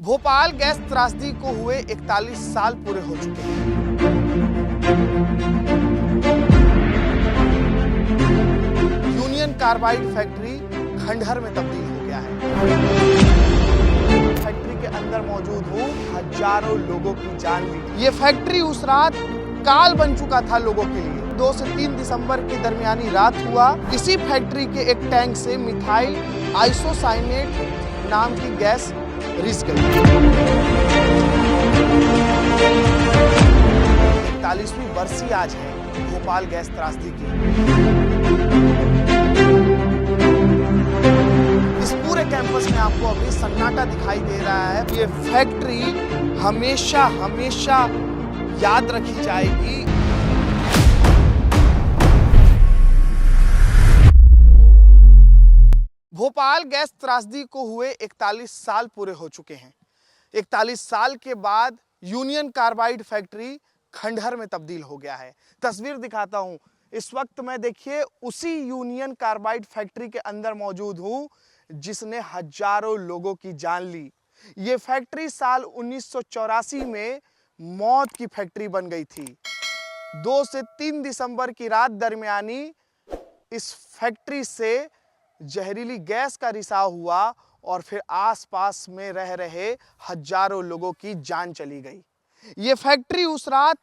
Bhopal gas त्रासदी को हुए 41 साल पूरे हो चुके हैं। यूनियन कार्बाइड फैक्ट्री खंडहर में तब्दील हो गया है। फैक्ट्री के अंदर मौजूद हजारों लोगों की जान ली। ये फैक्ट्री उस रात काल बन चुका था लोगों के लिए। 2 से 3 दिसंबर की दरमियानी रात हुआ। इसी फैक्ट्री के एक टैंक से मिथाइल आइसोसाइनेट नाम की गैस रिस गई। 41वीं बरसी आज है भोपाल गैस त्रासदी की। इस पूरे कैंपस में आपको अभी सन्नाटा दिखाई दे रहा है। ये फैक्ट्री हमेशा हमेशा याद रखी जाएगी। भोपाल गैस त्रासदी को हुए 41 साल पूरे हो चुके हैं। 41 साल के बाद यूनियन कार्बाइड फैक्ट्री खंडहर में तब्दील हो गया है। तस्वीर दिखाता हूं। इस वक्त मैं देखिए उसी यूनियन कार्बाइड फैक्ट्री के अंदर मौजूद हूं जिसने हजारों लोगों की जान ली। ये फैक्ट्री साल 1984 में मौत की फैक्ट्री बन गई थी। 2 से 3 दिसंबर की रात दरमियानी इस फैक्ट्री से जहरीली गैस का रिसाव हुआ और फिर आसपास में रह रहे हजारों लोगों की जान चली गई। ये फैक्ट्री उस रात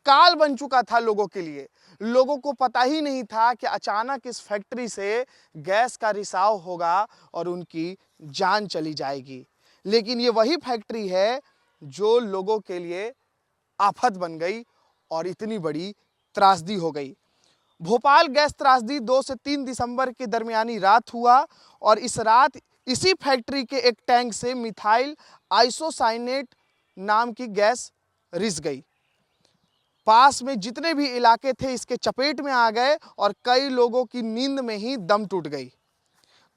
काल बन चुका था लोगों के लिए। लोगों को पता ही नहीं था कि अचानक इस फैक्ट्री से गैस का रिसाव होगा और उनकी जान चली जाएगी। लेकिन ये वही फैक्ट्री है जो लोगों के लिए आफत बन गई और इतनी बड़ी त्रासदी हो गई। भोपाल गैस त्रासदी 2 से 3 दिसंबर के दरमियानी रात हुआ और इस रात इसी फैक्ट्री के एक टैंक से मिथाइल आइसोसाइनेट नाम की गैस रिस गई। पास में जितने भी इलाके थे इसके चपेट में आ गए और कई लोगों की नींद में ही दम टूट गई।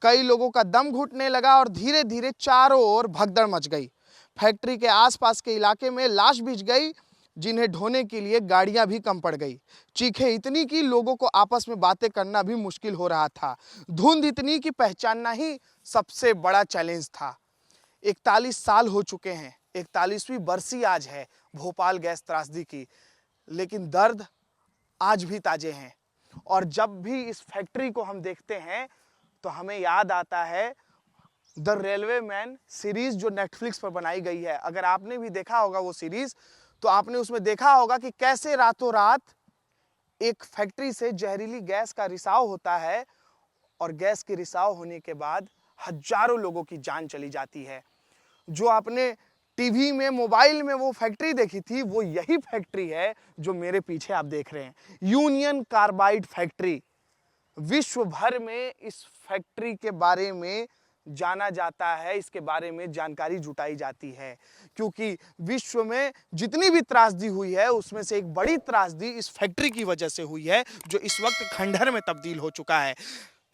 कई लोगों का दम घुटने लगा और धीरे धीरे चारों ओर भगदड़ मच गई। फैक्ट्री के आसपास के इलाके में लाश बिछ गई जिन्हें ढोने के लिए गाड़ियां भी कम पड़ गई। चीखें इतनी कि लोगों को आपस में बातें करना भी मुश्किल हो रहा था। धुंध इतनी कि पहचानना ही सबसे बड़ा चैलेंज था। 41 साल हो चुके हैं। 41वीं बरसी आज है भोपाल गैस त्रासदी की। लेकिन दर्द आज भी ताजे हैं और जब भी इस फैक्ट्री को हम देखते हैं तो हमें याद आता है द रेलवे मैन सीरीज जो नेटफ्लिक्स पर बनाई गई है। अगर आपने भी देखा होगा वो सीरीज तो आपने उसमें देखा होगा कि कैसे रातों रात एक फैक्ट्री से जहरीली गैस का रिसाव होता है और गैस के रिसाव होने के बाद हजारों लोगों की जान चली जाती है। जो आपने टीवी में मोबाइल में वो फैक्ट्री देखी थी वो यही फैक्ट्री है जो मेरे पीछे आप देख रहे हैं। Union carbide factory. विश्व भर में इस फैक्ट्री के बारे में जाना जाता है, इसके बारे में जानकारी जुटाई जाती है क्योंकि विश्व में जितनी भी त्रासदी हुई है उसमें से एक बड़ी त्रासदी इस फैक्ट्री की वजह से हुई है जो इस वक्त खंडहर में तब्दील हो चुका है।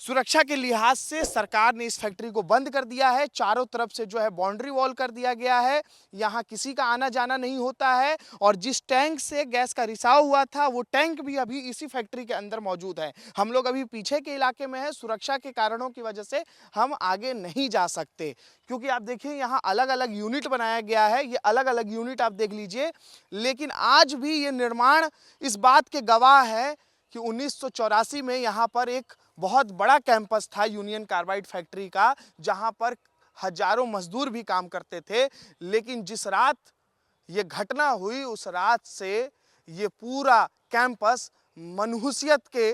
सुरक्षा के लिहाज से सरकार ने इस फैक्ट्री को बंद कर दिया है। चारों तरफ से जो है बाउंड्री वॉल कर दिया गया है। यहाँ किसी का आना जाना नहीं होता है और जिस टैंक से गैस का रिसाव हुआ था वो टैंक भी अभी इसी फैक्ट्री के अंदर मौजूद है। हम लोग अभी पीछे के इलाके में है। सुरक्षा के कारणों की वजह से हम आगे नहीं जा सकते क्योंकि आप देखिए यहाँ अलग अलग यूनिट बनाया गया है। ये अलग अलग यूनिट आप देख लीजिए। लेकिन आज भी ये निर्माण इस बात के गवाह है कि 1984 में यहाँ पर एक बहुत बड़ा कैंपस था यूनियन कार्बाइड फैक्ट्री का जहां पर हजारों मजदूर भी काम करते थे। लेकिन जिस रात ये घटना हुई उस रात से ये पूरा कैंपस मनहूसियत के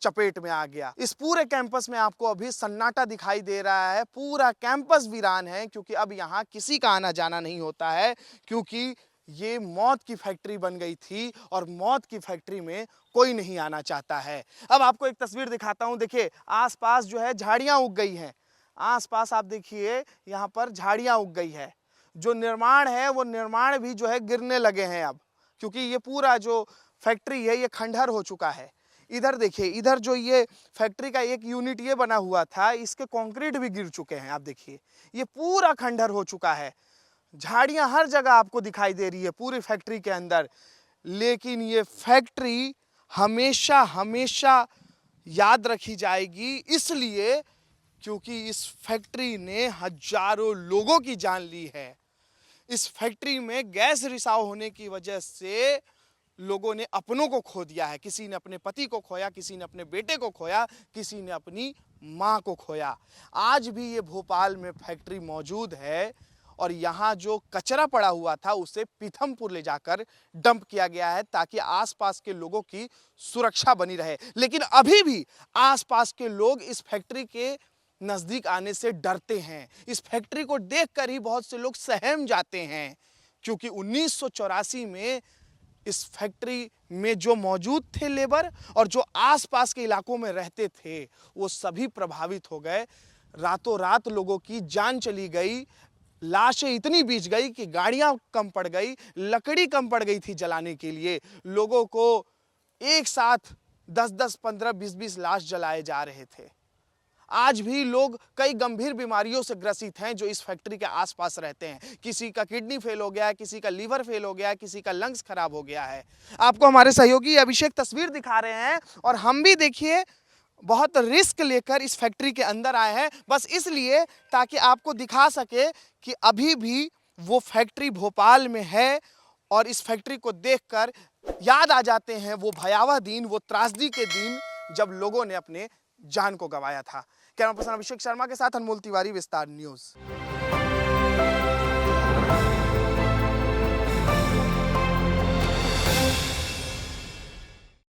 चपेट में आ गया। इस पूरे कैंपस में आपको अभी सन्नाटा दिखाई दे रहा है। पूरा कैंपस वीरान है क्योंकि अब यहाँ किसी का आना जाना नहीं होता है क्योंकि ये मौत की फैक्ट्री बन गई थी और मौत की फैक्ट्री में कोई नहीं आना चाहता है। अब आपको एक तस्वीर दिखाता हूं। देखिए आसपास जो है झाड़ियां उग गई हैं। आसपास आप देखिए यहाँ पर झाड़ियां उग गई है। जो निर्माण है वो निर्माण भी जो है गिरने लगे हैं अब क्योंकि ये पूरा जो फैक्ट्री है ये खंडहर हो चुका है। इधर देखिए, इधर जो ये फैक्ट्री का एक यूनिट ये बना हुआ था इसके कंक्रीट भी गिर चुके हैं। आप देखिए ये पूरा खंडहर हो चुका है। झाड़ियां हर जगह आपको दिखाई दे रही है पूरी फैक्ट्री के अंदर। लेकिन ये फैक्ट्री हमेशा हमेशा याद रखी जाएगी इसलिए क्योंकि इस फैक्ट्री ने हजारों लोगों की जान ली है। इस फैक्ट्री में गैस रिसाव होने की वजह से लोगों ने अपनों को खो दिया है। किसी ने अपने पति को खोया, किसी ने अपने बेटे को खोया, किसी ने अपनी मां को खोया। आज भी ये भोपाल में फैक्ट्री मौजूद है और यहाँ जो कचरा पड़ा हुआ था उसे पीथमपुर ले जाकर डंप किया गया है ताकि आसपास के लोगों की सुरक्षा बनी रहे। लेकिन अभी भी आसपास के लोग इस फैक्ट्री के नजदीक आने से डरते हैं। इस फैक्ट्री को देखकर ही बहुत से लोग सहम जाते हैं, क्योंकि 1984 में इस फैक्ट्री में जो मौजूद थे लेबर और जो आसपास के इलाकों में रहते थे वो सभी प्रभावित हो गए। रातों रात लोगों की जान चली गई, लाशें इतनी बीच गई कि गाड़ियां कम पड़ गई, लकड़ी कम पड़ गई थी जलाने के लिए। लोगों को एक साथ 10-10, 15, 20-20 लाश जलाए जा रहे थे। आज भी लोग कई गंभीर बीमारियों से ग्रसित हैं जो इस फैक्ट्री के आसपास रहते हैं। किसी का किडनी फेल हो गया है, किसी का लीवर फेल हो गया है, किसी का लंग्स खराब हो गया है। आपको हमारे सहयोगी अभिषेक तस्वीर दिखा रहे हैं और हम भी देखिए बहुत रिस्क लेकर इस फैक्ट्री के अंदर आए हैं, बस इसलिए ताकि आपको दिखा सके कि अभी भी वो फैक्ट्री भोपाल में है और इस फैक्ट्री को देखकर याद आ जाते हैं वो भयावह दिन, वो त्रासदी के दिन जब लोगों ने अपने जान को गंवाया था। कैमरा पर्सन अभिषेक शर्मा के साथ अनमोल तिवारी, विस्तार न्यूज।